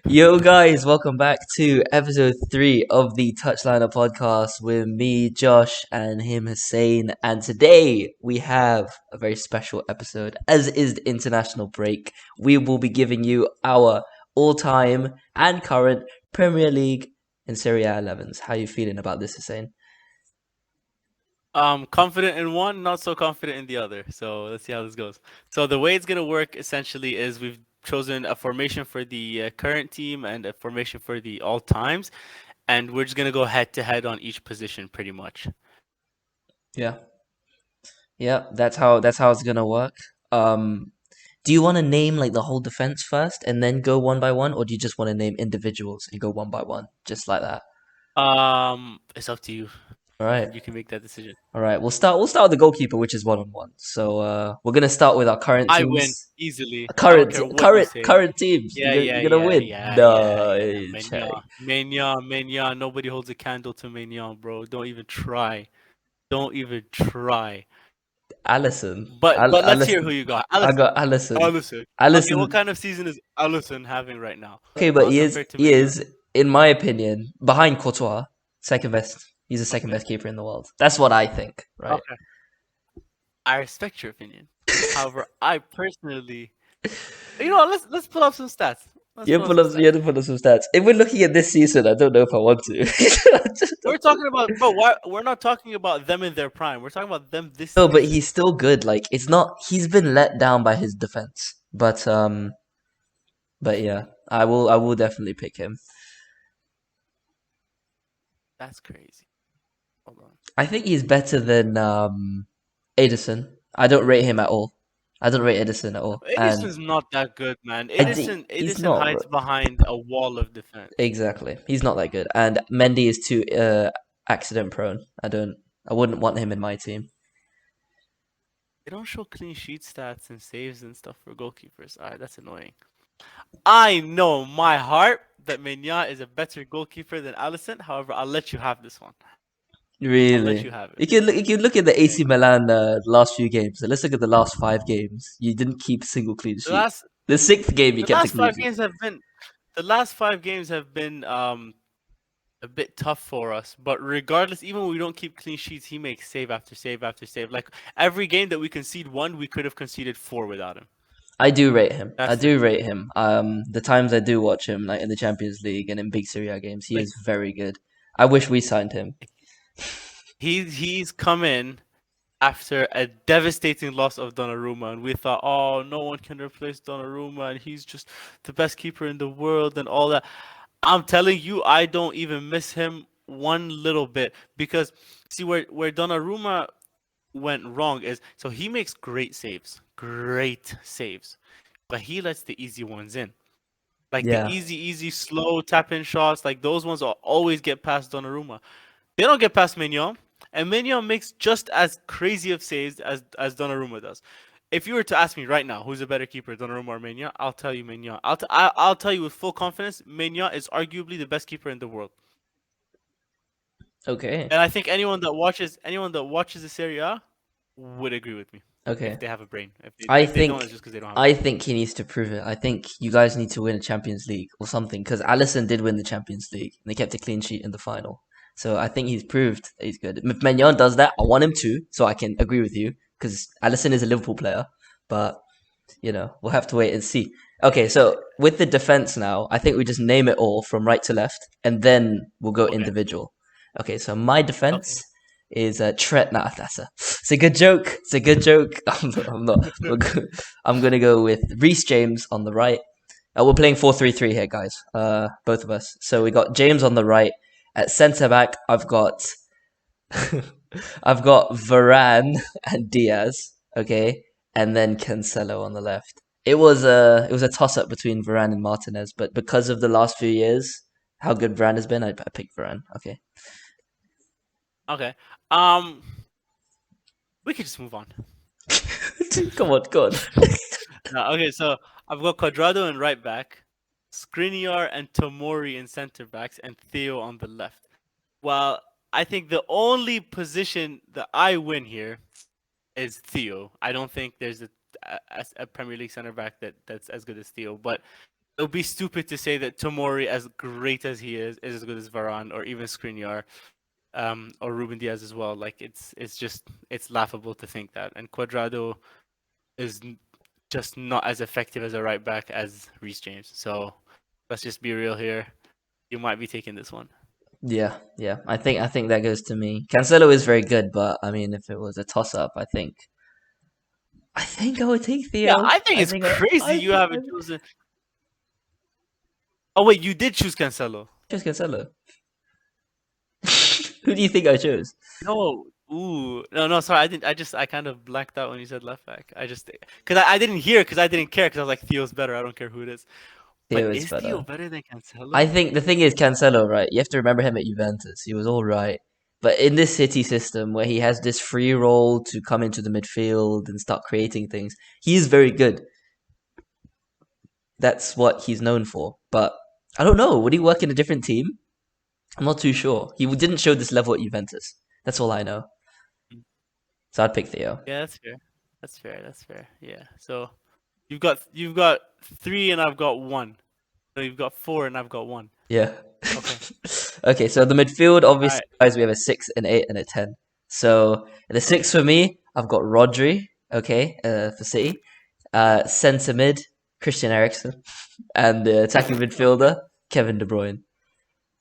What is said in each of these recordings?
Yo, guys, welcome back to episode 3 of the Touchliner podcast with me, Josh, and him, Hussein. And today we have a very special episode, as is the international break. We will be giving you our all time and current Premier League and Serie A 11s. How are you feeling about this, Hussein? Confident in one, not so confident in the other. So let's see how this goes. So the way it's gonna work essentially is we've chosen a formation for the current team and a formation for the all times, and we're just gonna go head to head on each position pretty much. Yeah, yeah, that's how it's gonna work. Um, do you want to name like the whole defense first and then go one by one, or do you just want to name individuals and go one by one, just like that? It's up to you. All You right. can you can make that decision. All right, we'll start with the goalkeeper, which is 1-on-1. So we're gonna start with our current I win teams. easily. I don't Current care what you current say. current teams. Yeah, yeah, You're gonna yeah, win. yeah, yeah, No, yeah. check. Maignan. Nobody holds a candle to Maignan, bro. Don't even try. Don't even try. Allison. But let's hear who Allison. you got. I Allison. got Allison. Allison. Okay, what Allison. kind of season is Allison having right now? Okay, but he is Compared to he Maignan. is, in my opinion, behind Courtois, second best. He's the second Okay. best keeper in the world. That's what I think, right? Okay. I respect your opinion. However, I personally, let's pull up some stats. Let's pull up some You stats. have to put up some stats. If we're looking at this season, I don't know if I want to. We're talking about, bro. Why we're not talking about them in their prime. We're talking about them this No, but season. he's still good. Like it's not. He's been let down by his defense. But yeah, I will definitely pick him. That's crazy. Hold on. I think he's better than Edison. I don't rate him at all. I don't rate Edison at all. And Edison's not that good, man. he's Edison not, bro. hides behind a wall of defense. Exactly. He's not that good. And Mendy is too accident prone. I wouldn't want him in my team. They don't show clean sheet stats and saves and stuff for goalkeepers. All right, that's annoying. I know my heart that Maignan is a better goalkeeper than Alisson. However, I'll let you have this one. I'll let you Really. have it. You can look at the Yeah. AC Milan last few games. So let's look at the last 5 games. You didn't keep a single clean The sheet. last The sixth game you the kept a last clean five sheet. games have been the last 5 games have been a bit tough for us. But regardless, even when we don't keep clean sheets, he makes save after save after save. Like every game that we concede one, we could have conceded four without him. I do rate him. I That's the do truth. rate him. The times I do watch him, like in the Champions League and in big Serie A games, he Like is very good. I wish we signed him. he's come in after a devastating loss of Donnarumma, and we thought, oh, no one can replace Donnarumma, and he's just the best keeper in the world, and all that. I'm telling you, I don't even miss him one little bit because see where Donnarumma went wrong is so he makes great saves, but he lets the easy ones in. Like the Yeah. easy, slow tap in shots, like those ones will always get past Donnarumma. They don't get past Mignon, and Mignon makes just as crazy of saves as Donnarumma does. If you were to ask me right now who's a better keeper, Donnarumma or Mignon, I'll tell you Mignon. I'll tell you with full confidence, Mignon is arguably the best keeper in the world. Okay. And I think anyone that watches the Serie A would agree with me if Okay. they have a brain. I If they don't, think it's just because they don't have a I brain. think he needs to prove it. I think you guys need to win a Champions League or something because Allison did win the Champions League and they kept a clean sheet in the final. So I think he's proved that he's good. If Maignan does that, I want him to, so I can agree with you because Allison is a Liverpool player. But we'll have to wait and see. Okay, so with the defense now, I think we just name it all from right to left, and then we'll go Okay. individual. Okay, so my Okay. defense is Trent. Nah, it's a good joke. It's a good joke. I'm not. I'm gonna go with Reece James on the right. We're playing 4-3-3 here, guys. Both of us. So we got James on the right. At centre back, I've got I've got Varane and Diaz. Okay, and then Cancelo on the left. It was a toss up between Varane and Martinez, but because of the last few years, how good Varane has been, I picked Varane. Okay. Okay. Um, we could just move on. Come on, go on. Okay, so I've got Quadrado in right back, Skriniar and Tomori in center backs, and Theo on the left. Well, I think the only position that I win here is Theo. I don't think there's a Premier League center back that's as good as Theo. But it would be stupid to say that Tomori, as great as he is as good as Varane or even Skriniar, or Ruben Diaz as well. Like it's just it's laughable to think that. And Cuadrado is just not as effective as a right back as Reece James. So let's just be real here. You might be taking this one. Yeah, yeah. I think that goes to me. Cancelo is very good, but I mean, if it was a toss up, I think I would take Yeah, Theo. I think I it's think crazy I you think I haven't chosen. Oh wait, you did choose Cancelo. chose Cancelo. Who do you think I chose? No, ooh, no, sorry, I didn't. I kind of blacked out when you said left back. I just because I didn't hear because I didn't care because I was like Theo's better. I don't care who it is. But Theo is is Theo better. better than I Cancelo? think the thing is Cancelo, right? You have to remember him at Juventus. He was all right. But in this City system where he has this free role to come into the midfield and start creating things, he is very good. That's what he's known for. But I don't know. Would he work in a different team? I'm not too sure. He didn't show this level at Juventus. That's all I know. So I'd pick Theo. Yeah, that's fair. That's fair. That's fair. Yeah. So you've got three and I've got one. So you've got four and I've got one. Yeah. Okay. Okay, so the midfield, All obviously, right. guys, we have a 6, an 8, and a 10. So the 6 Okay. for me, I've got Rodri, okay, for City. Centre mid, Christian Eriksen. And the attacking Okay. midfielder, Kevin De Bruyne.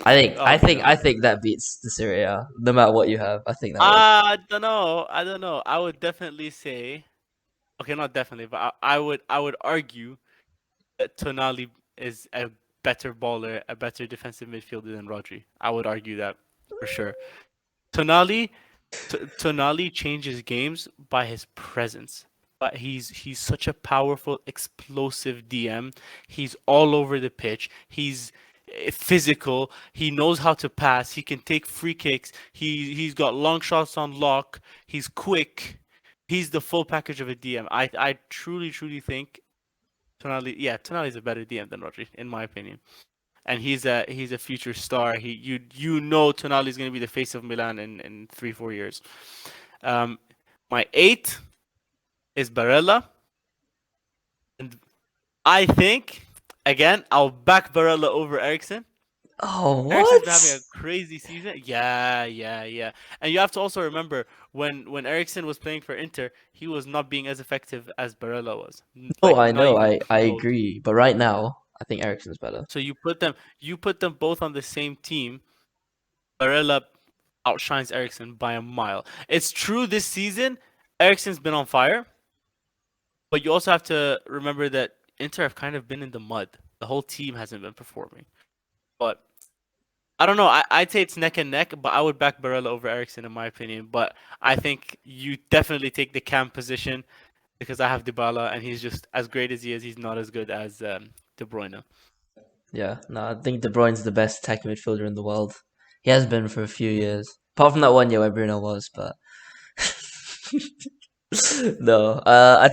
I think, I Okay. think, I Okay. think that beats the Serie A, no matter what you have. I think that would. I don't know. I don't know. I would definitely say. Okay, not definitely, but I would argue that Tonali is a better baller, a better defensive midfielder than Rodri. I would argue that for sure. Tonali Tonali changes games by his presence. But he's such a powerful, explosive DM. He's all over the pitch. He's physical. He knows how to pass. He can take free kicks. He's got long shots on lock. He's quick. He's the full package of a DM. I truly think Tonali. Yeah, Tonali's a better DM than Rodri, in my opinion. And he's a future star. You know Tonali's going to be the face of Milan in 3-4 years. Um, my eight is Barella, and I think again I'll back Barella over Ericsson. Oh, Ericsson's been having what? a crazy season. Yeah. And you have to also remember when Ericsson was playing for Inter, he was not being as effective as Barella was. Oh, Like I not know, even I close. agree. But right now, I think Eriksen's better. So you put them both on the same team. Barella outshines Ericsson by a mile. It's true this season, Ericsson's been on fire, but you also have to remember that Inter have kind of been in the mud. The whole team hasn't been performing. But I don't know. I'd say it's neck and neck, but I would back Barella over Ericsson in my opinion. But I think you definitely take the cam position because I have Dybala and he's just as great as he is. He's not as good as De Bruyne. Yeah, no, I think De Bruyne's the best attacking midfielder in the world. He has been for a few Mhm. years. Apart from that one year where Bruno was, but no. I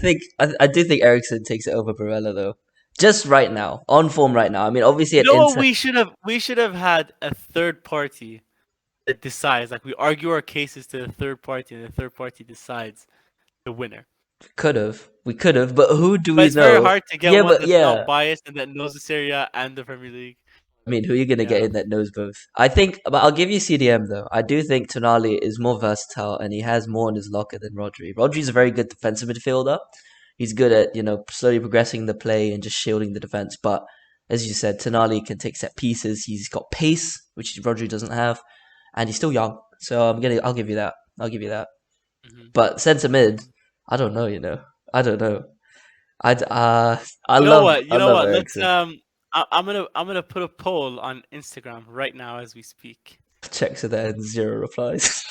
do think Ericsson takes it over Barella though. Just right now, on form right now. I mean, obviously You at know what? Inter We should have had a third party that decides. Like we argue our cases to the third party, and the third party decides the winner. we could have, but who do But we it's very know? hard to get Yeah, one but that's yeah, not biased and that knows the Serie A and the Premier League. I mean, who are you gonna get Yeah. in that knows both? I think, but I'll give you CDM though. I do think Tonali is more versatile and he has more in his locker than Rodri. Rodri's a very good defensive midfielder. He's good at slowly progressing the play and just shielding the defense. But as you said, Tonali can take set pieces. He's got pace, which Rodri doesn't have, and he's still young. So I'll give you that. I'll give you that. hmm But centre mid, hmm I don't know. I don't know. I You know love what? I You know love what? Let's Ericsson. I'm gonna put a poll on Instagram right now as we speak. Checks are there and zero replies.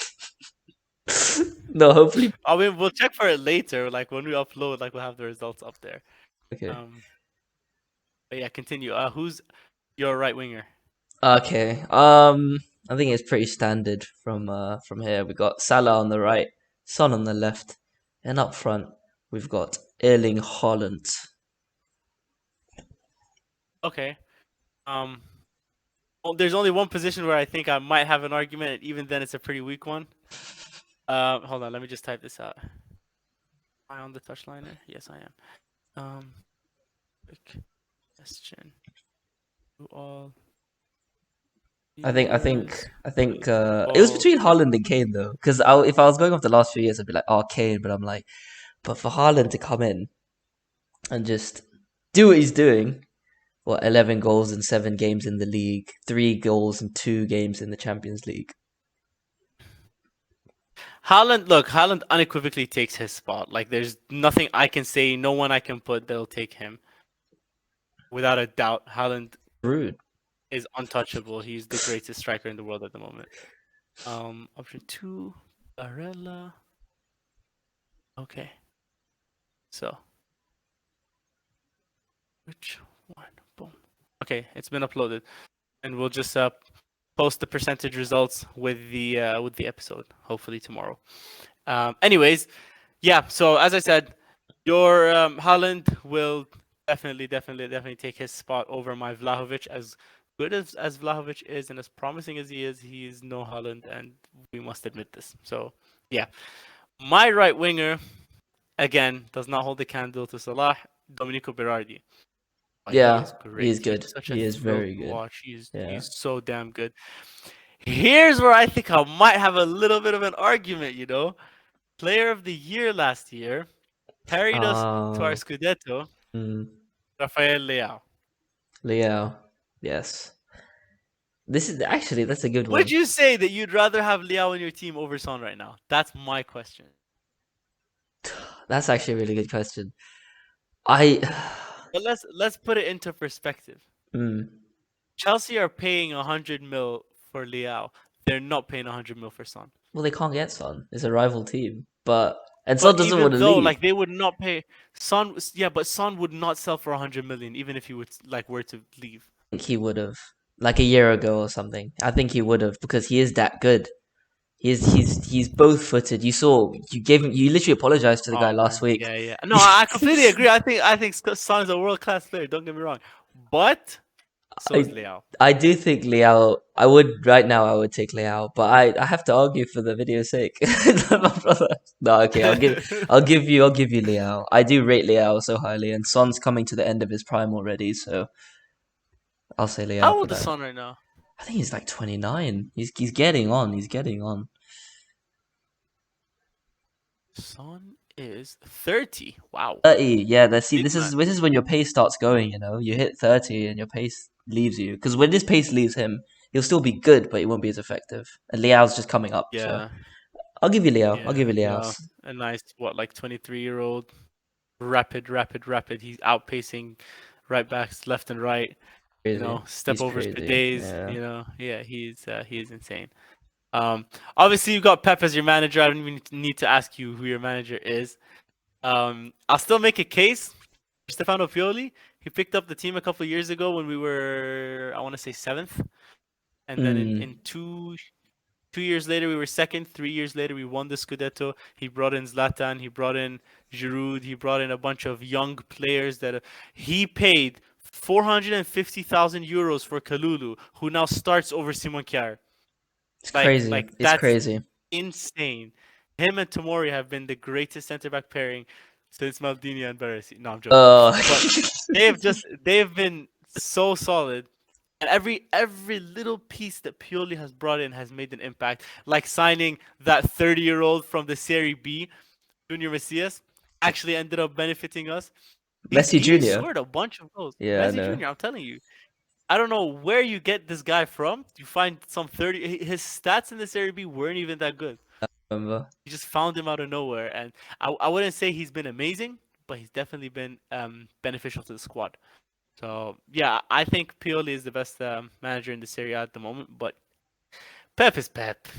No, hopefully. I mean, we'll check for it later. Like when we upload, like we'll have the results up there. Okay. Um, but yeah, continue. Who's your right winger? Okay. I think it's pretty standard from here. We got Salah on the right, Son on the left, and up front we've got Erling Haaland. Okay. Um, well, there's only one position where I think I might have an argument, and even then, it's a pretty weak one. Hold on, let me just type this out. Am I on the touchliner? Yes, I am. Quick. Question to all. I think Viewers, it was football. between Haaland and Kane though, because if I was going off the last few years, I'd be like, oh, Kane, but I'm like, but for Haaland to come in and just do what he's doing, what 11 goals in 7 games in the league, 3 goals in 2 games in the Champions League. Haaland unequivocally takes his spot. Like, there's nothing I can say, no one I can put that'll take him. Without a doubt, Haaland Rude. is untouchable. He's the greatest striker in the world at the moment. Option 2, Barella. Okay. So, which one? Boom. Okay, it's been uploaded, and we'll just post the percentage results with the episode hopefully tomorrow. Anyways, yeah. So as I said, your Haaland will definitely take his spot over my Vlahovic. As good as Vlahovic is and as promising as he is no Haaland, and we must admit this. So yeah, my right winger again does not hold the candle to Salah. Domenico Berardi. Oh, he Yeah, is he great. is He's good. such a He is thrill very to good. watch. Yeah. He's so damn good. Here's where I think I might have a little bit of an argument, you know. Player of the year last year carried us to our Scudetto, Rafael Leao. Leao. Yes. That's a good Would one. you say that you'd rather have Leao in your team over Son right now? That's my question. That's actually a really good question. I But let's put it into perspective. Chelsea are paying 100 mil for Leao. They're not paying 100 mil for Son. well, they can't get Son. It's a rival team, and Son But doesn't want even to though, leave. like, they would not pay Son, yeah, but Son would not sell for 100 million, even if he would were to leave. I think he would have, like a year ago or something. I think he would have because he is that good. He's both footed. You literally apologized to the guy Oh last man, week. yeah. No, I completely agree. I think Son is a world class player. Don't get me wrong, but so is I Leao. I do think Liao. I would right now. I would take Liao, but I have to argue for the video's sake. My brother. No, okay. I'll give you Liao. I do rate Liao so highly, and Son's coming to the end of his prime already, so I'll say Liao How for old is that. Son right now? I think he's like 29. He's getting on. He's getting on. Son is 30. Wow, 30. Yeah. big man. This is when your pace starts going. You know, you hit 30 and your pace leaves you. Because when this pace leaves him, he'll still be good, but he won't be as effective. And Liao's just coming up, so Yeah, I'll give you Liao. I'll give yeah. you Liao. No, a nice like 23-year-old, rapid. He's outpacing right backs left and right. Crazy. Step He's overs for crazy. days. Yeah. Yeah, he is insane. Obviously you've got Pep as your manager. I don't even need to ask you who your manager is. I'll still make a case for Stefano Pioli. He picked up the team a couple of years ago when we were, I want to say, 7th, and then in 2 years later we were 2nd. 3 years later we won the Scudetto. He brought in Zlatan. He brought in Giroud. He brought in a bunch of young players that he paid 450,000 euros for Kalulu, who now starts over Simon Kjaer. It's crazy. Like It's that's crazy. insane. Him and Tomori have been the greatest center back pairing since Maldini and Baresi. No, I'm joking. Uh, But they've been so solid. And every little piece that Pioli has brought in has made an impact. Like signing that 30-year-old from the Serie B, Junior Messias, actually ended up benefiting us. Messi He Jr. scored a bunch of goals. Yeah, I Messi know. Jr., I'm telling you. I don't know where you get this guy from. You find some 30. His stats in the Serie B weren't even that good. Remember? You just found him out of nowhere, and I wouldn't say he's been amazing, but he's definitely been beneficial to the squad. So yeah, I think Pioli is the best manager in the Serie A at the moment. But Pep is Pep. Pep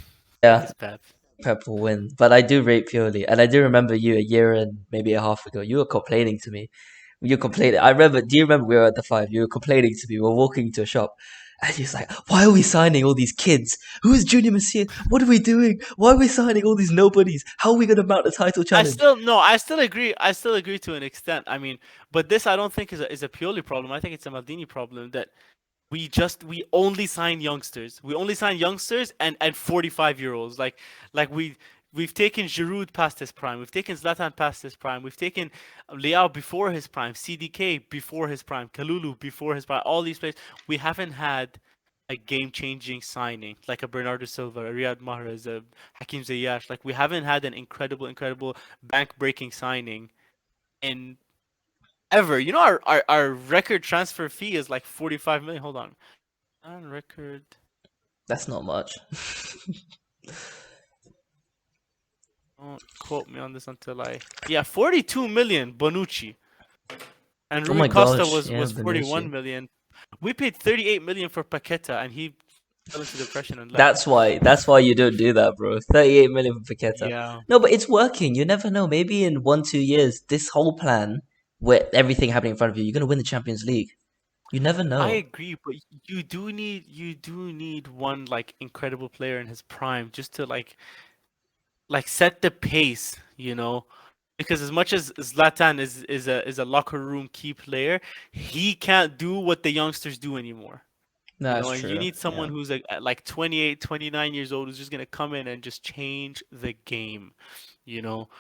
Yeah, is Pep. Pep will win. But I do rate Pioli, and I do remember you a year and maybe a half ago. You were complaining to me. You were complaining. I remember. Do you remember we were at the five? You were complaining to me. We were walking to a shop, and he's like, "Why are we signing all these kids? Who is Junior Messias? What are we doing? Why are we signing all these nobodies? How are we gonna mount the title challenge?" I still agree. I still agree to an extent. I mean, but this I don't think is a Pioli problem. I think it's a Maldini problem that we only sign youngsters. We only sign youngsters and 45-year-olds. Like we We've taken Giroud past his prime. We've taken Zlatan past his prime. We've taken Leao before his prime. CDK before his prime. Kalulu before his prime. All these players. We haven't had a game-changing signing like a Bernardo Silva, a Riyad Mahrez, a Hakim Ziyech. Like we haven't had an incredible bank-breaking signing in ever. You know, our record transfer fee is like 45 million. Hold on record. That's not much. Don't quote me on this until I. Yeah, 42 million Bonucci. And Oh Rui my Costa gosh, was yeah, 41 Benucci. million. We paid 38 million for Paqueta, and he fell into depression and left. That's why you don't do that, bro. 38 million for Paqueta. Yeah, No, but it's working. You never know. Maybe in 1-2 years, this whole plan, where everything happening in front of you, you're gonna win the Champions League. You never I know. agree, but you do need one like incredible player in his prime just to like set the pace, you know. Because as much as Zlatan is a locker room key player, he can't do what the youngsters do anymore. You That's know, and you true. need someone Yeah. who's like 28, 29 years old who's just gonna come in and just change the game. You know,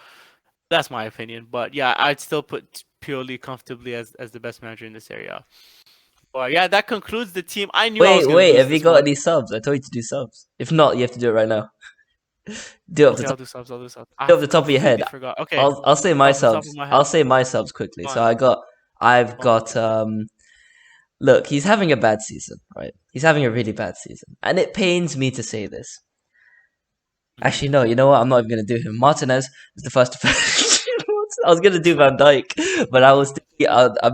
that's my opinion. But yeah, I'd still put Pioli comfortably as the best manager in this area. But yeah, that concludes the team. I knew I was Wait, gonna wait. lose Have you this got one. any subs? I told you to do subs. If not, you have to do it right now. Do it off the Okay, top. I'll do subs. Do I it off the top of your head. completely forgot. Okay, I'll say my off the top of subs. my head. I'll say my subs quickly. Go So on, I've go on. got look, he's having a bad season, right? He's having a really bad season. And it pains me to say this. Mhm. Actually, no, you know what? I'm not even gonna do him. Martinez is the first. I was gonna do Van Dijk, but I was thinking,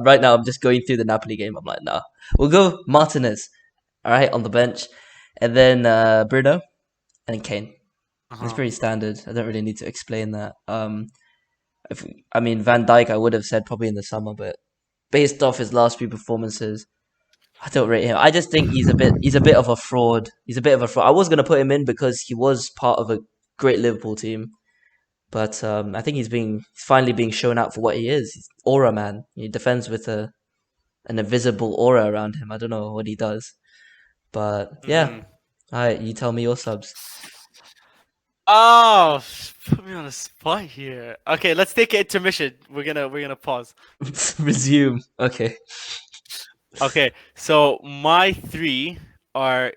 right now I'm just going through the Napoli game. I'm like, nah, we'll go Martinez. All right, on the bench, and then Bruno and Kane. It's Uh-huh. pretty standard. I don't really need to explain that. If I mean Van Dijk, I would have said probably in the summer, but based off his last few performances, I don't rate him. I just think he's a bit of a fraud. He's a bit of a fraud. I was gonna put him in because he was part of a great Liverpool team, but I think he's finally being shown out for what he is. He's aura man. He defends with an invisible aura around him. I don't know what he does, but yeah. Mhm. All right, you tell me your subs. Oh, put me on a spot here. Okay, let's take an intermission. We're gonna pause. Resume. Okay. Okay, so my three are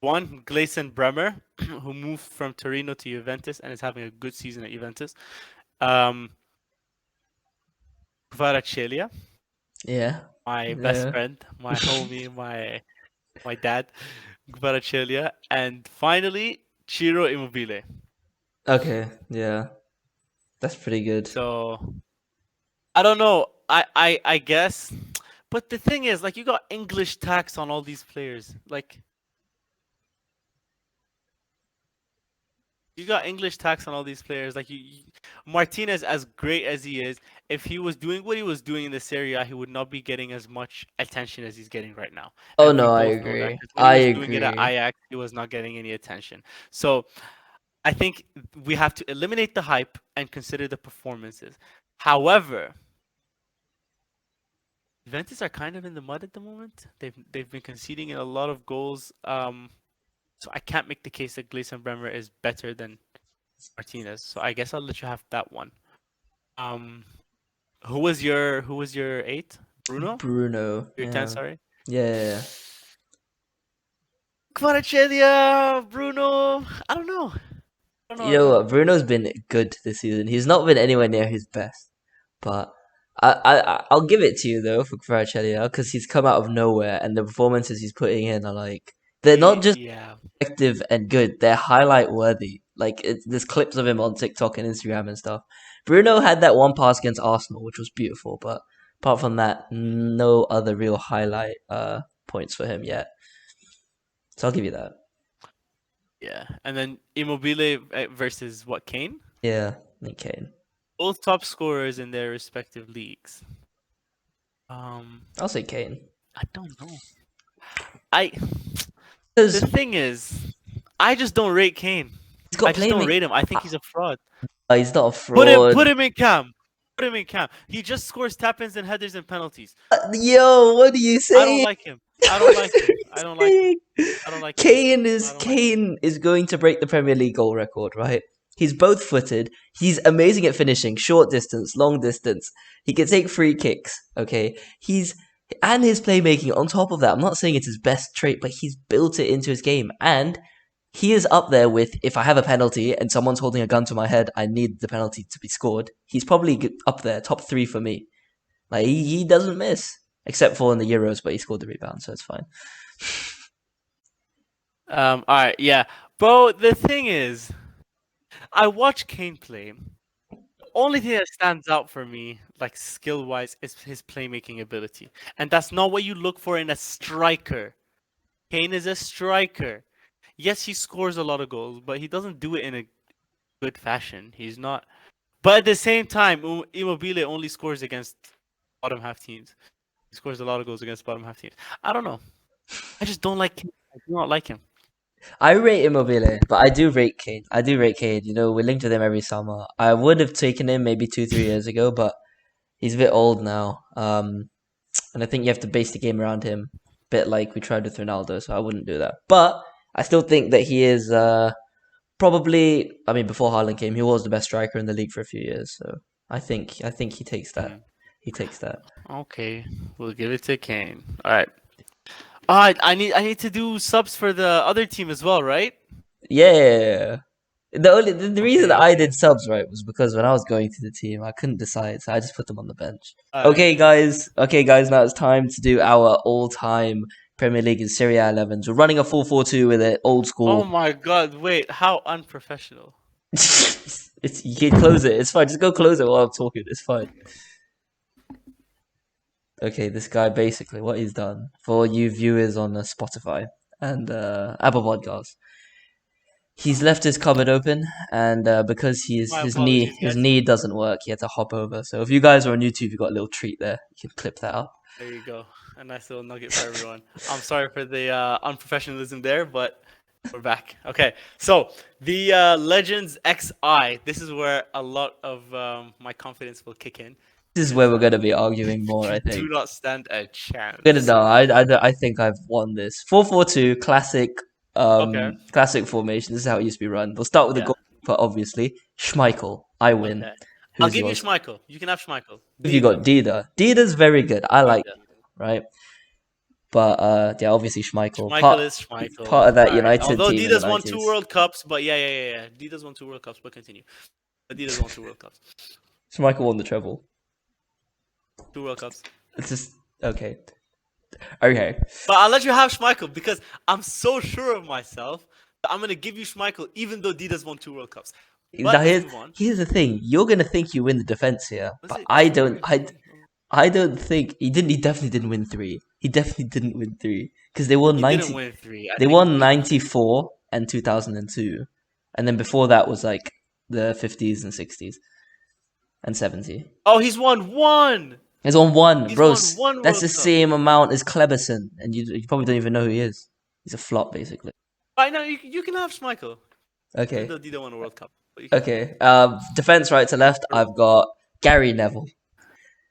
one, Gleison Bremer, who moved from Torino to Juventus and is having a good season at Juventus. Um, Kvaratskhelia, Yeah. my best Yeah. friend, my homie, my dad, Kvaratskhelia, and finally Ciro Immobile. Okay. Yeah. That's pretty good. So I don't know. I guess, but the thing is, like, you got English tax on all these players. Like, you got English tax on all these players. Like, Martinez, as great as he is, if he was doing what he was doing in the Serie A, he would not be getting as much attention as he's getting right now. Oh And we no, I both know that agree. because when he I was doing it at agree. Ajax, he was not getting any attention. So I think we have to eliminate the hype and consider the performances. However, Juventus are kind of in the mud at the moment. They've been conceding in a lot of goals. So I can't make the case that Gleison Bremer is better than Martinez. So I guess I'll let you have that one. Um, who was your eight? Bruno? Bruno. Your 10, Yeah. sorry. Yeah. Yeah, yeah. Kvaratskhelia, Bruno. I don't know. I don't know. I You don't know know. what? Bruno's been good this season. He's not been anywhere near his best, but I'll give it to you though for Kvaratskhelia because he's come out of nowhere and the performances he's putting in are like they're not just Yeah. effective and good. They're highlight worthy. Like there's clips of him on TikTok and Instagram and stuff. Bruno had that one pass against Arsenal, which was beautiful, but apart from that, no other real highlight points for him yet. So I'll give you that. Yeah. And then Immobile versus what, Kane? Yeah, Nick Kane. Both top scorers in their respective leagues. I'll say Kane. I don't know. I The Because thing is, I just don't rate Kane. he's I got just don't playmaking. rate him. I think he's a fraud. He's not a Put him fraud. put him in cam. Put him in cam. He just scores tap-ins and headers and penalties. Yo, what are you I don't saying? like him. I don't like him. I don't like him. Saying? I don't like him. Kane I is don't like him. Kane is going to break the Premier League goal record, right? He's both-footed. He's amazing at finishing, short distance, long distance. He can take free kicks. Okay, and his playmaking. On top of that, I'm not saying it's his best trait, but he's built it into his game, and he is up there with, if I have a penalty and someone's holding a gun to my head, I need the penalty to be scored. He's probably up there, top 3 for me. Like, he doesn't miss, except for in the Euros, but he scored the rebound, so it's fine. All right, yeah, bro. The thing is, I watch Kane play. The only thing that stands out for me, like skill-wise, is his playmaking ability, and that's not what you look for in a striker. Kane is a striker. Yes, he scores a lot of goals, but he doesn't do it in a good fashion. He's not. But at the same time, Immobile only scores against bottom half teams. He scores a lot of goals against bottom half teams. I don't know. I just don't like him. I do not like him. I rate Immobile, but I do rate Kane. You know, we're linked with him every summer. I would have taken him maybe 2-3 years ago, but he's a bit old now. And I think you have to base the game around him, a bit like we tried with Ronaldo, so I wouldn't do that. But I still think that he is probably, I mean, before Haaland came, he was the best striker in the league for a few years. So I think he takes that. He takes that. Okay, we'll give it to Kane. All right. I need to do subs for the other team as well, right? Yeah. The reason that I did subs, right, was because when I was going through the team, I couldn't decide, so I just put them on the bench. Okay, guys. Now it's time to do our all-time Premier League and Serie A 11s. We're running a 4-4-2 with it, old school. Oh my God! Wait, how unprofessional. You can close it. It's fine. Just go close it while I'm talking. It's fine. Okay, this guy basically what he's done for you viewers on Spotify and Apple Podcasts. He's left his cupboard open, and because his knee doesn't work, he had to hop over. So if you guys are on YouTube, you got a little treat there. You can clip that up. There you go. A nice little nugget for everyone. I'm sorry for the unprofessionalism there, but we're back. Okay, so the Legends XI. This is where a lot of my confidence will kick in. This is where we're going to be arguing more, I think. Do not stand a chance. I think I've won this. 4-4-2, classic classic formation. This is how it used to be run. We'll start with the goalkeeper, obviously. Schmeichel. I win. Okay. I'll give you Schmeichel. You can have Schmeichel. You got Dida. Dida's very good. I like him, right? But yeah, obviously Schmeichel. Schmeichel is Schmeichel. Part of that United team. Although Dida's won 2 World Cups, but yeah. Dida's won 2 World Cups, but continue. But Dida's won 2 World Cups. Schmeichel won the treble. 2 World Cups. It's just okay. Okay. But I'll let you have Schmeichel because I'm so sure of myself that I'm gonna give you Schmeichel even though Dida's won 2 World Cups. Now here's the thing. You're gonna think you win the defense here, but I don't think he didn't. He definitely didn't win 3. He definitely didn't win 3 because they won 90. Didn't win 3. They won 94 and 2002, and then before that was like the 50s and 60s and 70. Oh, he's won 1. He's on 1, He's bro. won That's the World Cup. same amount as Kleberson, and you probably don't even know who he is. He's a flop, basically. Right now, you can have Schmeichel. Okay. Even though Dida won a World Cup. Okay. Defense right to left. I've got Gary Neville,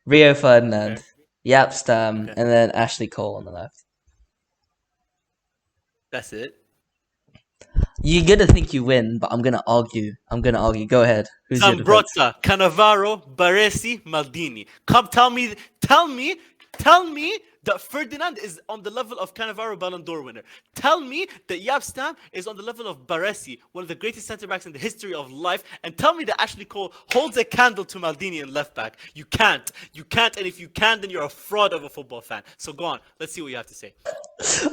Rio Ferdinand, Jaap Stam, and then Ashley Cole on the left. That's it. You're gonna think you win, but I'm gonna argue. Go ahead. Who's your defense? Zambrotta, Cannavaro, Baresi, Maldini. Come tell me that Ferdinand is on the level of Cannavaro Ballon d'Or winner. Tell me that Jaap Stam is on the level of Baresi, one of the greatest centre backs in the history of life, and tell me that Ashley Cole holds a candle to Maldini in left back. You can't, and if you can, then you're a fraud of a football fan. So go on, let's see what you have to say.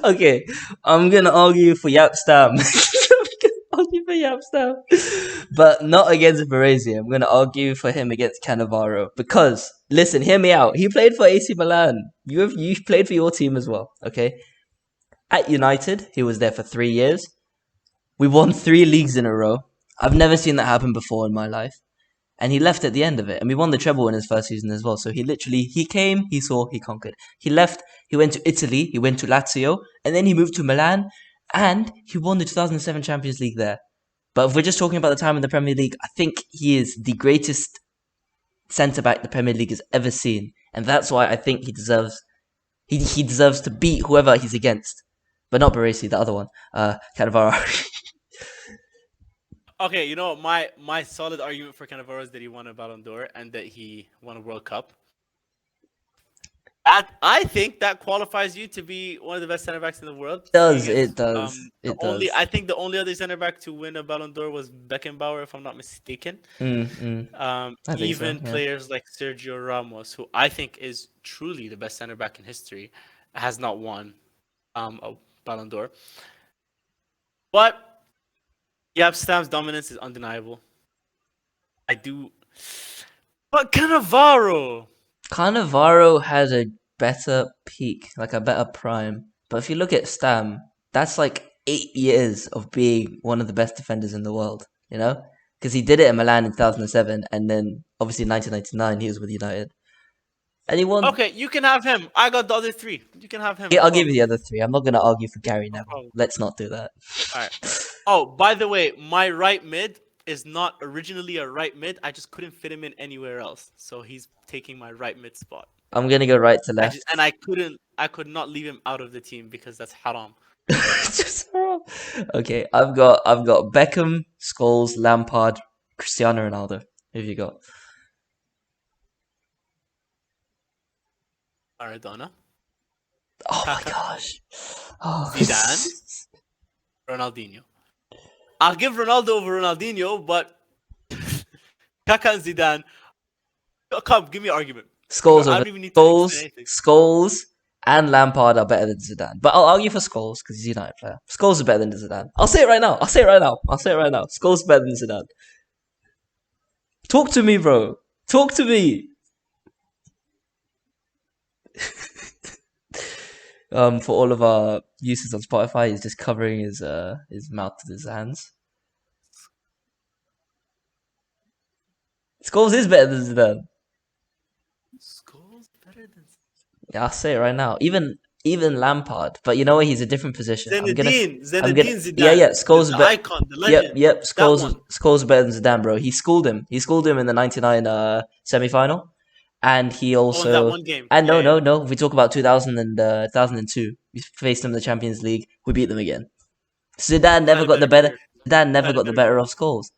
Okay, I'm gonna argue for Jaap Stam. But not against Baresi. I'm going to argue for him against Cannavaro. Because, listen, hear me out. He played for AC Milan. You played for your team as well, okay? At United, he was there for 3 years. We won 3 leagues in a row. I've never seen that happen before in my life. And he left at the end of it. And we won the treble in his first season as well. So he came, he saw, he conquered. He left, he went to Italy, he went to Lazio, and then he moved to Milan. And he won the 2007 Champions League there. But if we're just talking about the time in the Premier League, I think he is the greatest centre-back the Premier League has ever seen. And that's why I think he deserves to beat whoever he's against. But not Baresi, the other one. Cannavaro. Okay, you know my solid argument for Cannavaro is that he won a Ballon d'Or and that he won a World Cup. I think that qualifies you to be one of the best center backs in the world. I think the only other center back to win a Ballon d'Or was Beckenbauer, if I'm not mistaken. I think so, Even yeah. players like Sergio Ramos, who I think is truly the best center back in history, has not won a Ballon d'Or. But yeah, Stam's dominance is undeniable. I do, but Cannavaro has a better peak, like a better prime. But if you look at Stam, that's like 8 years of being one of the best defenders in the world, you know? Because he did it in Milan in 2007, and then obviously in 1999 he was with United. And he won. Okay, you can have him. I got the other three. You can have him. Yeah, No I'll give you problem. the other three. I'm not going to argue for Gary No Neville. problem. Let's not do that. All right. Oh, by the way, my right mid is not originally a right mid. I just couldn't fit him in anywhere else, so he's taking my right mid spot. I'm going to go right to left. I could not leave him out of the team because that's haram. Okay, I've got Beckham, Scholes, Lampard, Cristiano Ronaldo. Who have you got? Maradona, Oh my Kaká. gosh. Oh. Zidane, Ronaldinho. I'll give Ronaldo over Ronaldinho, but Kaká and Zidane. Oh, come, give me an argument. Scholes I over don't even need to explain anything. Scholes and Lampard are better than Zidane. But I'll argue for Scholes because he's a United player. Scholes is better than Zidane. I'll say it right now. Scholes is better than Zidane. Talk to me, bro. Talk to me. For all of our uses on Spotify, he's just covering his mouth with his hands. Scholes is better than Zidane. Scholes better than Yeah, I'll say it right now. Even Lampard, but you know what? He's a different position. Zinedine Zidane. Yeah. Scholes, the icon, the legend. Yep. Scholes better than Zidane, bro. He schooled him. He schooled him in the '99 semi-final, and he also. that one game. And no. If we talk about 2000 and 2002, we faced them in the Champions League. We beat them again. Zidane never got the better. Zidane never got the better of Scholes.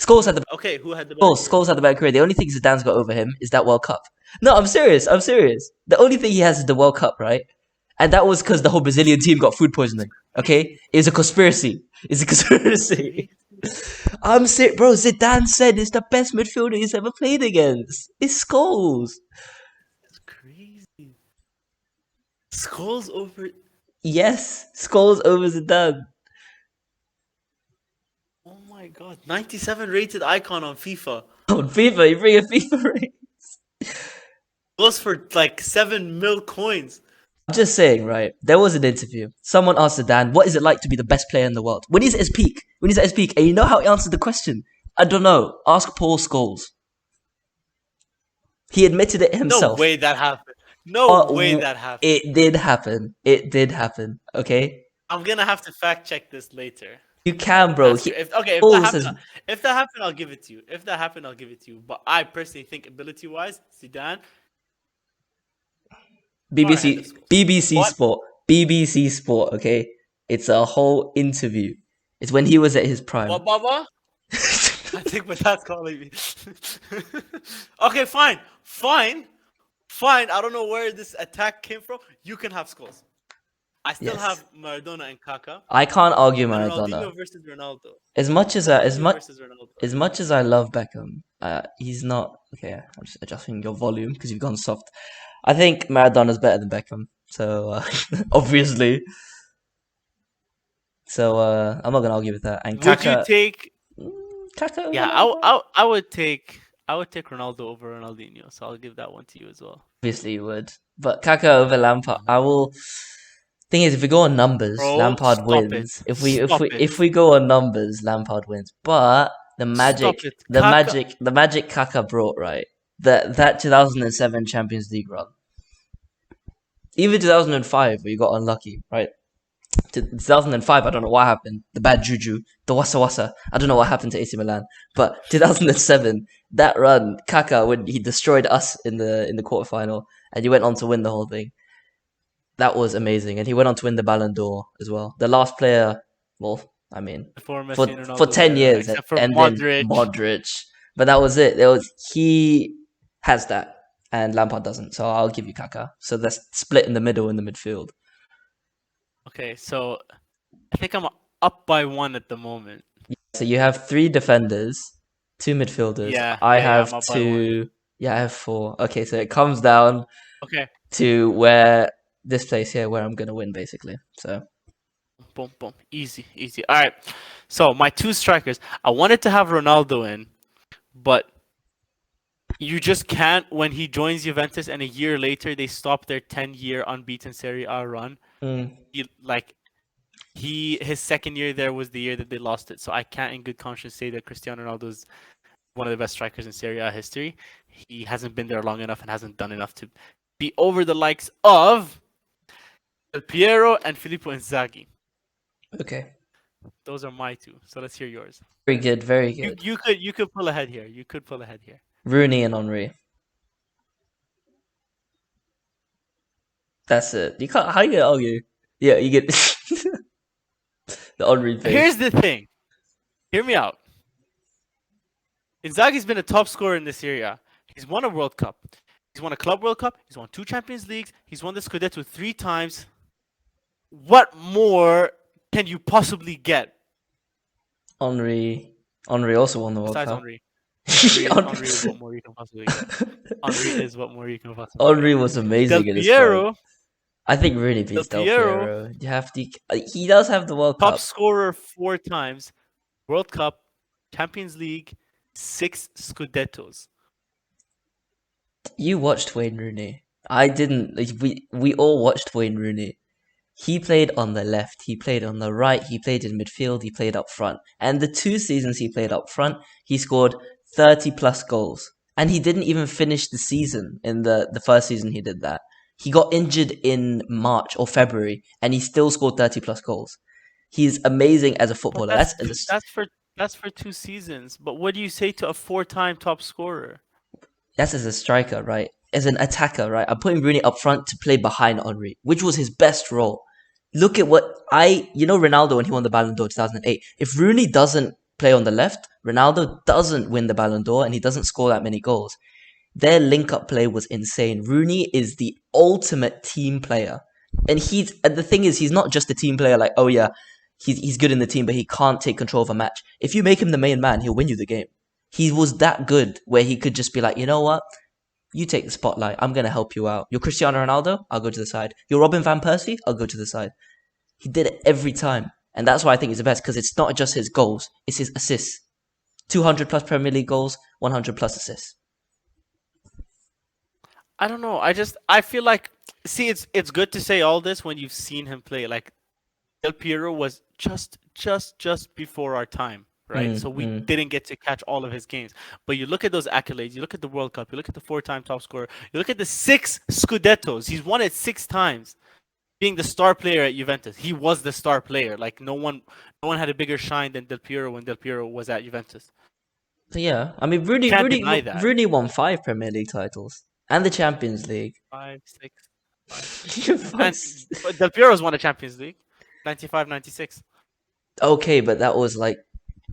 Scholes had the who had the better Scholes had the better career. The only thing Zidane's got over him is that World Cup. No, I'm serious. The only thing he has is the World Cup, right? And that was because the whole Brazilian team got food poisoning. Okay, it's a conspiracy. I'm serious, bro. Zidane said it's the best midfielder he's ever played against. It's Scholes. That's crazy. Scholes over. Yes, Scholes over Zidane. Oh my god, 97 rated icon on FIFA. On FIFA, you bring a FIFA rate. Goes for like 7 mil coins. I'm just saying, right? There was an interview. Someone asked Zidane, "What is it like to be the best player in the world?" When he's at his peak. And you know how he answered the question? I don't know. Ask Paul Scholes. He admitted it himself. No way that happened. No way that happened. It did happen. Okay. I'm gonna have to fact check this later. You can, bro. If that happened, I'll give it to you. But I personally think ability-wise, Zidane. BBC Sport. Okay, it's a whole interview. It's when he was at his prime. What, Baba? I think my dad's calling me. Okay, fine. I don't know where this attack came from. You can have Scholes. I still have Maradona and Kaká. I can't argue Maradona. Ronaldinho versus Ronaldo. As much as I love Beckham, he's not okay. I'm just adjusting your volume because you've gone soft. I think Maradona's better than Beckham, so obviously. So I'm not gonna argue with that. And Would you take? Kaká? Yeah, I would take Ronaldo over Ronaldinho. So I'll give that one to you as well. Obviously, you would, but Kaká over Lampard. I will. Thing is, if we go on numbers, Lampard wins. If we go on numbers, Lampard wins. But the magic Kaká brought, right? That 2007 Champions League run. Even 2005, where you got unlucky, right? 2005, I don't know what happened. The bad juju, the wasa. I don't know what happened to AC Milan. But 2007, that run, Kaká, when he destroyed us in the quarterfinal, and he went on to win the whole thing. That was amazing, and he went on to win the Ballon d'Or as well. The last player, well, I mean, Before for Messi and for Ronaldo's 10 years, except for and then Modric. Modric, but that was it. There was he has that, and Lampard doesn't. So I'll give you Kaká. So that's split in the middle in the midfield. Okay, so I think I'm up by 1 at the moment. So you have 3 defenders, 2 midfielders. Yeah, I yeah, have I'm up by 1. 2. Yeah, I have 4. Okay, so it comes down Okay, to where this place here, where I'm gonna win, basically. So boom, boom, easy, easy. All right, so my 2 strikers. I wanted to have Ronaldo in, but you just can't when he joins Juventus and a year later they stop their 10-year unbeaten Serie A run. His second year there was the year that they lost it. So I can't in good conscience say that Cristiano Ronaldo is one of the best strikers in Serie A history. He hasn't been there long enough and hasn't done enough to be over the likes of Del Piero and Filippo Inzaghi. okay, Those are my 2. So let's hear yours. very good, very good. You could pull ahead here. You could pull ahead here. Rooney and Henry. That's it. You can't. How you gonna argue? Yeah, you get the Henry face. Here's the thing. Hear me out. Inzaghi's been a top scorer in this area. He's won a World Cup. He's won a Club World Cup. He's won 2 Champions Leagues. He's won the Scudetto 3 times. What more can you possibly get? Henry also won the World Besides Cup. Henry. Henry is what more you can possibly get. Henry is what more you can possibly get. Henry was amazing Del in his Piero, prime. I think Rooney beats Del Del Piero, Piero. You have to. He does have the World top Cup. scorer 4 times, World Cup, Champions League, 6 Scudettos. You watched Wayne Rooney. I didn't. Like, we all watched Wayne Rooney. He played on the left. He played on the right. He played in midfield. He played up front. And the 2 seasons he played up front, he scored 30 plus goals. And he didn't even finish the season in the first season he did that. He got injured in March or February, and he still scored 30 plus goals. He's amazing as a But footballer. that's for 2 seasons. But what do you say to a 4-time top scorer? That's as a striker, right? As an attacker, right? I'm putting Rooney up front to play behind Henry, which was his best role. Look at Ronaldo when he won the Ballon d'Or 2008. If Rooney doesn't play on the left, Ronaldo doesn't win the Ballon d'Or and he doesn't score that many goals. Their link-up play was insane. Rooney is the ultimate team player. And the thing is, he's not just a team player like, oh yeah, he's good in the team, but he can't take control of a match. If you make him the main man, he'll win you the game. He was that good where he could just be like, you know what? You take the spotlight. I'm going to help you out. You're Cristiano Ronaldo? I'll go to the side. You're Robin Van Persie? I'll go to the side. He did it every time. And that's why I think he's the best, because it's not just his goals, it's his assists. 200 plus Premier League goals, 100 plus assists. I don't know. I feel like, see, it's good to say all this when you've seen him play. Like, Del Piero was just before our time, right? So we didn't get to catch all of his games. But you look at those accolades, you look at the World Cup, you look at the 4-time top scorer, you look at the 6 Scudettos. He's won it 6 times. Being the star player at Juventus, he was the star player. Like no one had a bigger shine than Del Piero when Del Piero was at Juventus. So yeah, I mean Rooney won 5 Premier League titles and the Champions League. 5, 6, 5. And Del Piero's won a Champions League, 95, 96. Okay, but that was like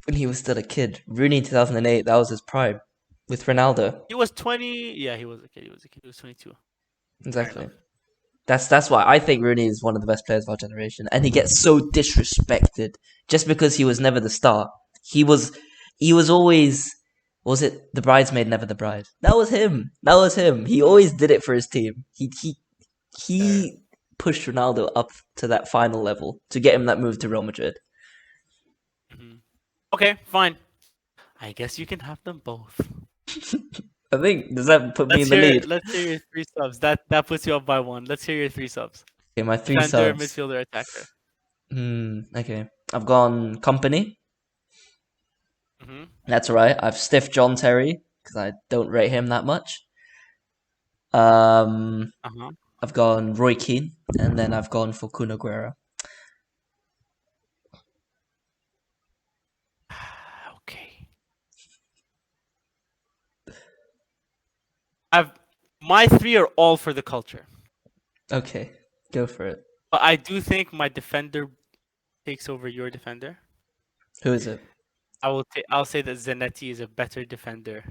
when he was still a kid. Rooney in 2008, that was his prime with Ronaldo. He was 20. Yeah, he was a kid. He was 22. Exactly. That's why I think Rooney is one of the best players of our generation, and he gets so disrespected just because he was never the star. He was always, was it the bridesmaid, never the bride? That was him. He always did it for his team. He pushed Ronaldo up to that final level to get him that move to Real Madrid. Mm-hmm. Okay, fine. I guess you can have them both. I think, does that put me in the lead? Let's hear your 3 subs. That puts you up by 1. Let's hear your 3 subs. Okay, my 3 Defender, subs. midfielder, attacker. Okay. I've gone Company. Mm-hmm. That's right. I've stiffed John Terry because I don't rate him that much. I've gone Roy Keane, and then I've gone for Kun Aguero. Okay. My 3 are all for the culture. Okay, go for it. But I do think my defender takes over your defender. Who is it? I'll say that Zanetti is a better defender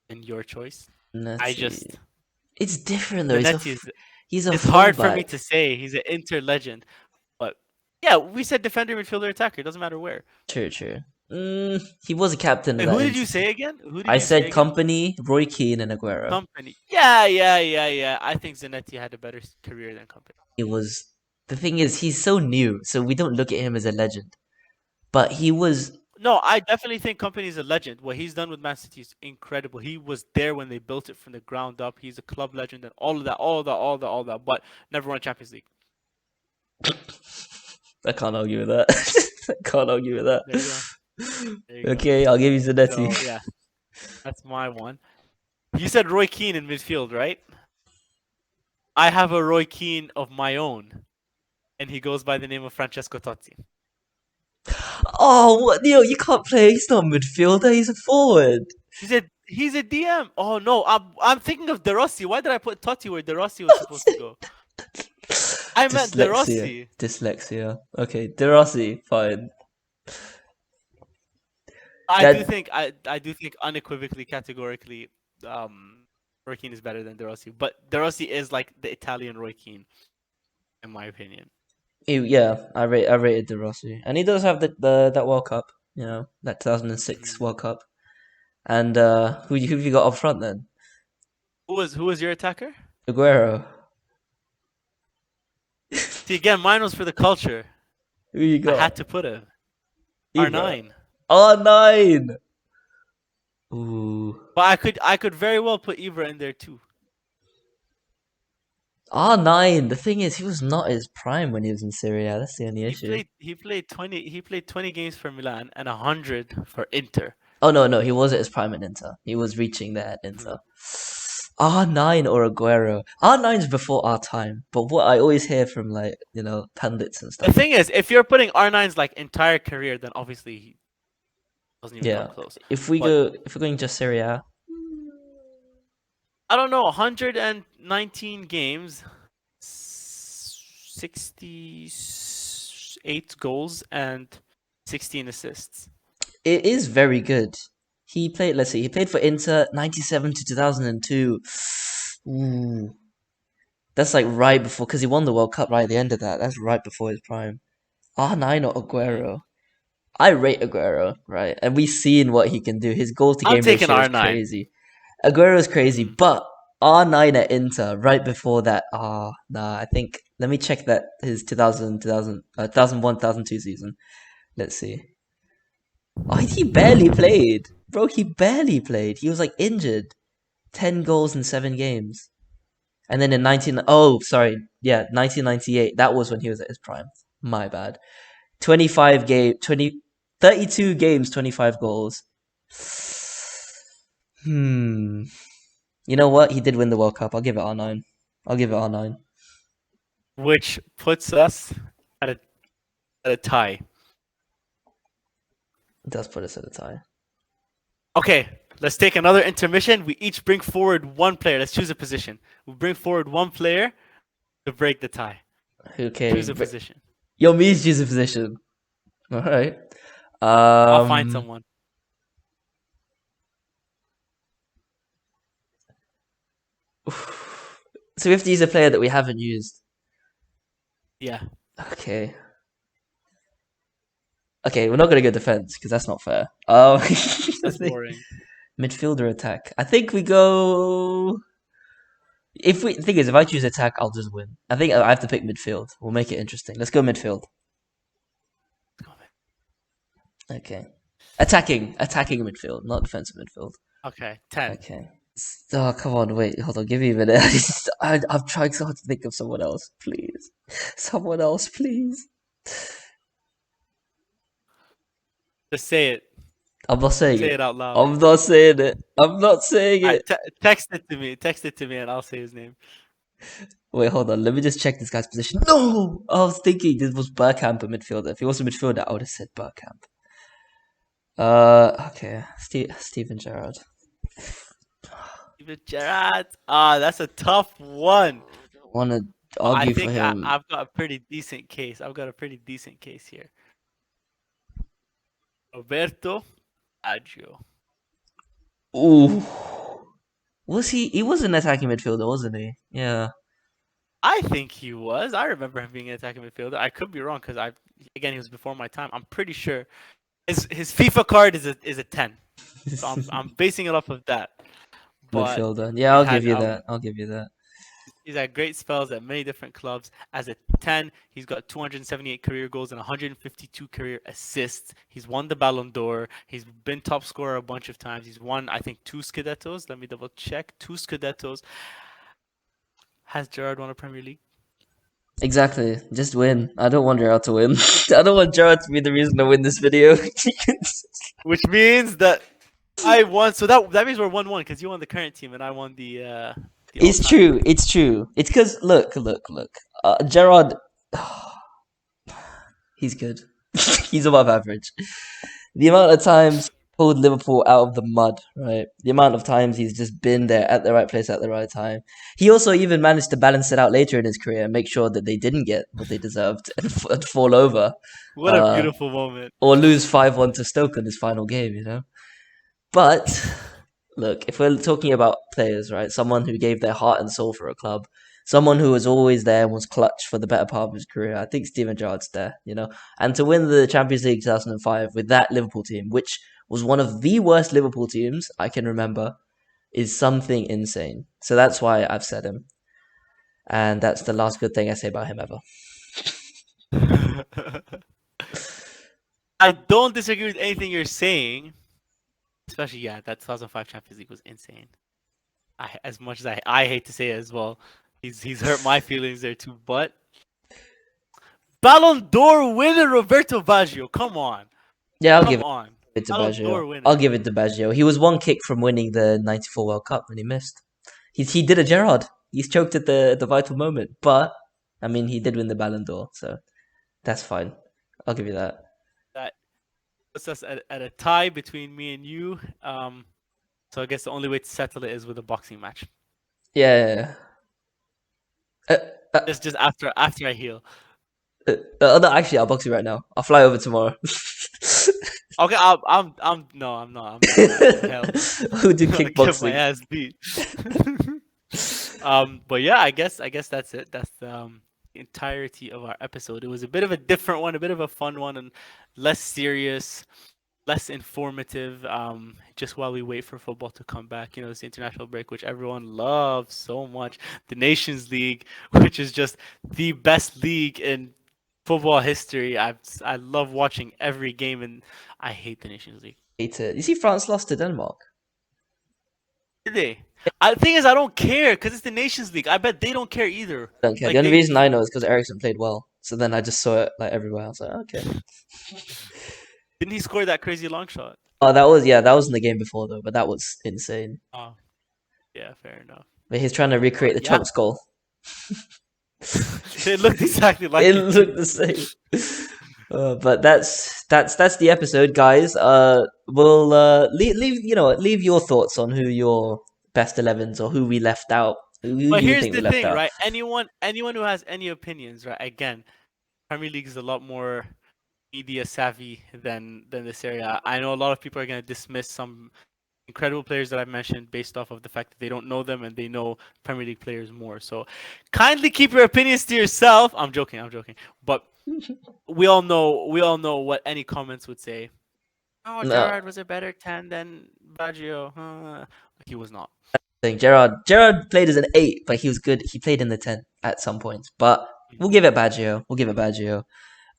than your choice. Netti. It's different though. Zanetti is. He's a It's hard for me fullback. to say. He's an Inter legend, but yeah, we said defender, midfielder, attacker. It doesn't matter where. True, true. He was a captain of Wait, that who did you Inter. say again? Who did I you say said again? Company, Roy Keane, and Aguero. Company. Yeah. I think Zanetti had a better career than Company. It was the thing is he's so new, so we don't look at him as a legend. But he was No, I definitely think Company is a legend. What he's done with Man City is incredible. He was there when they built it from the ground up. He's a club legend and all of that, but never won Champions League. I can't argue with that. I can't argue with that. There you go. There you Okay, go. I'll give you Zanetti. So yeah, that's my one. You said Roy Keane in midfield, right? I have a Roy Keane of my own, and he goes by the name of Francesco Totti. Oh, what? You can't play. He's not a midfielder. He's a forward. He's a DM. Oh no, I'm thinking of De Rossi. Why did I put Totti where De Rossi was supposed to go? I meant De Rossi. Dyslexia. Okay, De Rossi, fine. I do think unequivocally, categorically, Roy Keane is better than De Rossi. But De Rossi is like the Italian Roy Keane, in my opinion. Yeah, I rated De Rossi, and he does have that World Cup. You know, that 2006 World Cup. And who have you got up front then? Who was your attacker? Aguero. See, again, mine was for the culture. Who you got? I had to put him. Ibra. R9. R9. Ooh. But I could very well put Ibra in there too. R9. The thing is, he was not his prime when he was in Serie A. That's the only issue. He played 20 games for Milan and 100 for Inter. Oh no, he was at his prime at Inter. He was reaching there at Inter. R9 or Aguero. R9's before our time, but what I always hear from pundits and stuff. The thing is, if you're putting R9's like entire career, then obviously he doesn't even come close. If we're going just Serie A, I don't know, 119 games, 68 goals and 16 assists. It is very good. He played. Let's see. He played for Inter 97 to 2002. Ooh, that's like right before because he won the World Cup right at the end of that. That's right before his prime. R9 or Aguero. I rate Aguero, right? And we've seen what he can do. His goal to game ratio is crazy. Aguero's crazy, but R9 at Inter right before that. I think let me check that his 2001 2002 season. Let's see. Oh, he barely played. Bro, he barely played. He was like injured. 10 goals in 7 games. And then in 1998, that was when he was at his prime. My bad. 32 games, 25 goals. You know what? He did win the World Cup. I'll give it R9. Which puts us at a tie. It does put us at a tie. Okay, let's take another intermission. We each bring forward one player. Let's choose a position. We bring forward one player to break the tie. Okay. Choose a position. Yo, me choose a position. All right. I'll find someone. So we have to use a player that we haven't used. Yeah. Okay. Okay, we're not gonna go defense because that's not fair. That's boring. Midfielder attack. I think we go. The thing is, if I choose attack, I'll just win. I think I have to pick midfield. We'll make it interesting. Let's go midfield. Okay. Attacking midfield, not defensive midfield. Okay, 10. Okay. Oh, come on, wait, hold on, give me a minute. I'm trying so hard to think of someone else, please. Someone else, please. Just say it. I'm not saying Say it. it out loud. I'm not saying it. I'm not saying it. Text it to me. Text it to me and I'll say his name. Wait, hold on. Let me just check this guy's position. No! I was thinking this was Bergkamp a midfielder. If he was a midfielder, I would have said Bergkamp. Okay. Steven Gerrard. Steven Gerrard. That's a tough one. I want to argue for him. I've got a pretty decent case. Here. Roberto Baggio. Ooh. Was he? He was an attacking midfielder, wasn't he? Yeah. I think he was. I remember him being an attacking midfielder. I could be wrong because again he was before my time. I'm pretty sure his FIFA card is a 10. So I'm basing it off of that. But Midfielder. Yeah, he's I'll give had you that. I'll give you that. he's had great spells at many different clubs. As a 10, he's got 278 career goals and 152 career assists. He's won the Ballon d'Or. He's been top scorer a bunch of times. He's won, I think, 2 Scudettos. Let me double check. 2 Scudettos. Has Gerrard won a Premier League? Exactly. Just win. I don't want Gerard to win. I don't want Gerard to be the reason to win this video. Which means that I won. So that means we're 1-1 because you won the current team and I won the It's all-time. true. It's true. It's because look. Gerard, he's good. He's above average. The amount of times he pulled Liverpool out of the mud, right? The amount of times he's just been there at the right place at the right time. He also even managed to balance it out later in his career and make sure that they didn't get what they deserved and fall over. What a beautiful moment. Or lose 5-1 to Stoke in his final game, you know? But look, if we're talking about players, right? Someone who gave their heart and soul for a club, someone who was always there and was clutch for the better part of his career, I think Steven Gerrard's there, you know? And to win the Champions League 2005 with that Liverpool team, which was one of the worst Liverpool teams I can remember, is something insane. So that's why I've said him. And that's the last good thing I say about him ever. I don't disagree with anything you're saying. Especially, yeah, that 2005 Champions League was insane. As much as I hate to say it as well, he's hurt my feelings there too. But Ballon d'Or winner Roberto Baggio, come on, Yeah, I'll come give on. it to Ballon d'Or Baggio. winner. I'll give it to Baggio. He was one kick from winning the '94 World Cup and he missed. He did a Gerrard. He's choked at the vital moment, but I mean he did win the Ballon d'Or, so that's fine. I'll give you that. That puts us at a tie between me and you. So I guess the only way to settle it is with a boxing match. Yeah. Just after I heal. No, actually, I'll box you right now. I'll fly over tomorrow. Okay, I'm not. Hell, Who do I'll get my kickboxing? ass beat. But yeah, I guess that's it. That's the entirety of our episode. It was a bit of a different one, a bit of a fun one, and less serious, less informative. Just while we wait for football to come back, this international break, which everyone loves so much. The Nations League, which is just the best league in football history. I love watching every game, and I hate the Nations League. Hate it. You see, France lost to Denmark. Did they? The thing is, I don't care because it's the Nations League. I bet they don't care either. I don't care. Like, The only reason I know is because Ericsson played well. So then I just saw it like everywhere. I was like, okay. Didn't he score that crazy long shot? Oh, that was in the game before though, but that was insane. Oh, yeah, fair enough. But he's trying to recreate the Yeah. Chunks goal. It looked exactly like It looked the same. But that's the episode, guys. We'll leave your thoughts on who your best 11s or who we left out. Who But do you here's think the we left thing, out? right? Anyone who has any opinions, right? Again, Premier League is a lot more media savvy than the Serie A. I know a lot of people are going to dismiss some incredible players that I've mentioned based off of the fact that they don't know them and they know Premier League players more. So kindly keep your opinions to yourself. I'm joking. But we all know what any comments would say. Oh, No. Gerrard was a better 10 than Baggio. He was not. Gerrard played as an 8, but he was good. He played in the 10 at some points. But we'll give it Baggio.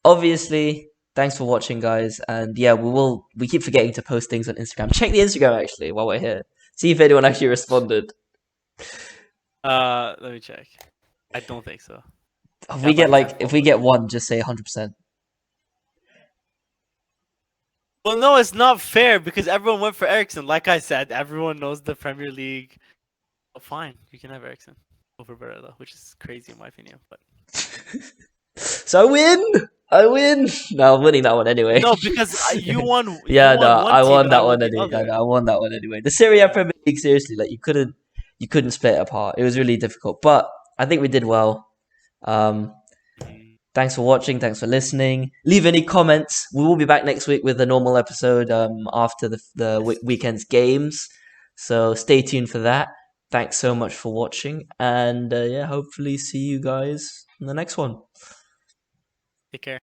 Obviously, thanks for watching, guys. And yeah, we keep forgetting to post things on Instagram. Check the Instagram actually while we're here. See if anyone actually responded. Let me check. I don't think so. If we get one, just say 100%. Well, no, it's not fair because everyone went for Ericsson. Like I said, everyone knows the Premier League. Oh, fine, you can have Ericsson over Barella, which is crazy in my opinion. But So I win. No, I'm winning that one anyway. no, because you won. I won that one the anyway. other. I won that one anyway. The Serie A Premier League, seriously, like you couldn't split it apart. It was really difficult, but I think we did well. Thanks for watching. Thanks for listening. Leave any comments. We will be back next week with a normal episode after the weekend's games. So stay tuned for that. Thanks so much for watching. And hopefully see you guys in the next one. Take care.